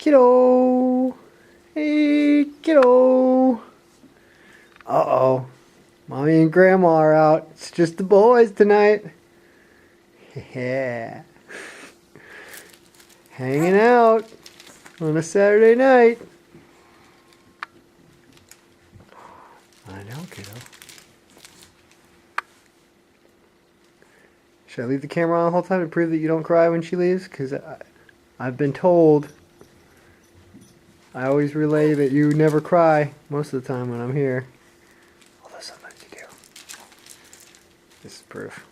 Kiddo! Hey, kiddo! Uh-oh. Mommy and Grandma are out. It's just the boys tonight. Yeah. Hanging out on a Saturday night. I know, kiddo. Should I leave the camera on the whole time to prove that you don't cry when she leaves? Because I've been told, I always relay that you never cry most of the time when I'm here. Although sometimes you do. This is proof.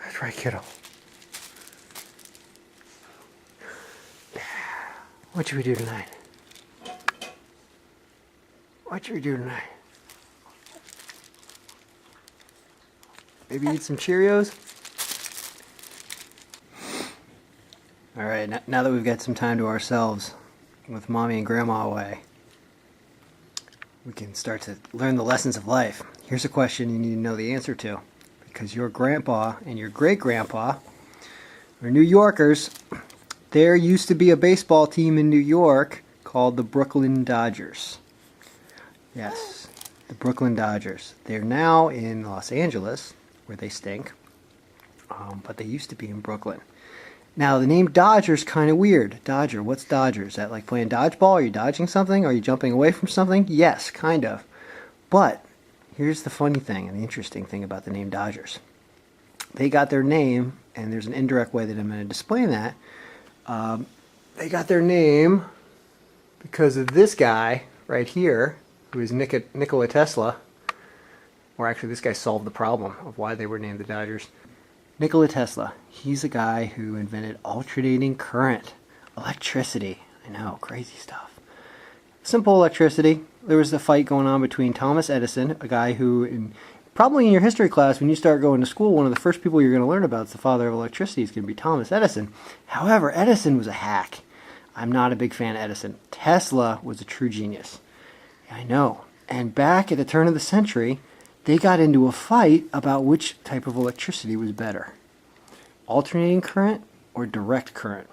That's right, kiddo. What should we do tonight? What should we do tonight? Maybe eat some Cheerios? Alright, now that we've got some time to ourselves with Mommy and Grandma away, we can start to learn the lessons of life. Here's a question you need to know the answer to. Because your grandpa and your great-grandpa are New Yorkers. There used to be a baseball team in New York called the Brooklyn Dodgers. Yes, the Brooklyn Dodgers. They're now in Los Angeles, where they stink, but they used to be in Brooklyn. Now, the name Dodger's kind of weird. Dodger, what's Dodger? Is that like playing dodgeball? Are you dodging something? Are you jumping away from something? Yes, kind of. But here's the funny thing and the interesting thing about the name Dodgers. They got their name, and there's an indirect way that I'm going to display that. They got their name because of this guy right here, who is Nikola Tesla. Or actually, this guy solved the problem of why they were named the Dodgers. Nikola Tesla. He's a guy who invented alternating current. Electricity. I know, crazy stuff. Simple electricity. There was a fight going on between Thomas Edison, a guy who, probably in your history class, when you start going to school, one of the first people you're going to learn about is the father of electricity is going to be Thomas Edison. However, Edison was a hack. I'm not a big fan of Edison. Tesla was a true genius. I know. And back at the turn of the century, they got into a fight about which type of electricity was better. Alternating current or direct current.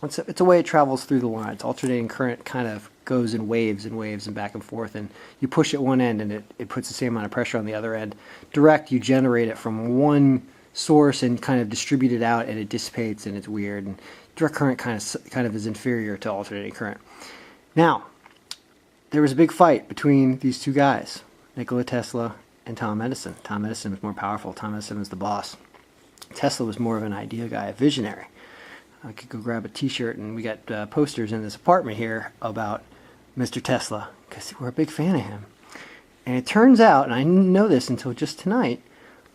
It's a way it travels through the lines. Alternating current kind of goes in waves and back and forth, and you push at one end and it puts the same amount of pressure on the other end. Direct, you generate it from one source and kind of distribute it out, and it dissipates, and it's weird. And direct current kind of is inferior to alternating current. Now, there was a big fight between these two guys, Nikola Tesla and Tom Edison. Tom Edison was more powerful. Tom Edison was the boss. Tesla was more of an idea guy, a visionary. I could go grab a t-shirt, and we got posters in this apartment here about Mr. Tesla, because we're a big fan of him. And it turns out, and I didn't know this until just tonight,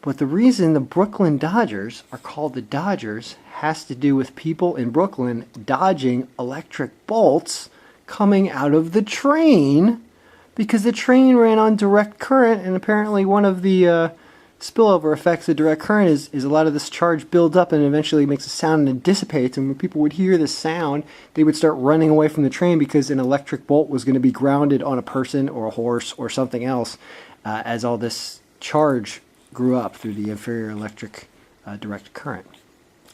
but the reason the Brooklyn Dodgers are called the Dodgers has to do with people in Brooklyn dodging electric bolts coming out of the train, because the train ran on direct current, and apparently one of the spillover effects of direct current is a lot of this charge builds up and eventually makes a sound and it dissipates, and when people would hear the sound, they would start running away from the train because an electric bolt was going to be grounded on a person or a horse or something else as all this charge grew up through the inferior electric direct current.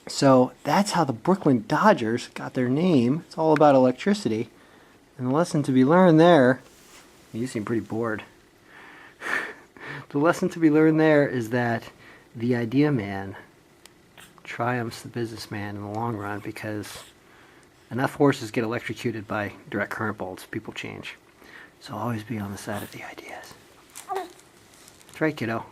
So that's how the Brooklyn Dodgers got their name. It's all about electricity. And the lesson to be learned there, you seem pretty bored. The lesson to be learned there is that the idea man triumphs the businessman in the long run, because enough horses get electrocuted by direct current bolts, people change. So always be on the side of the ideas. That's right, kiddo.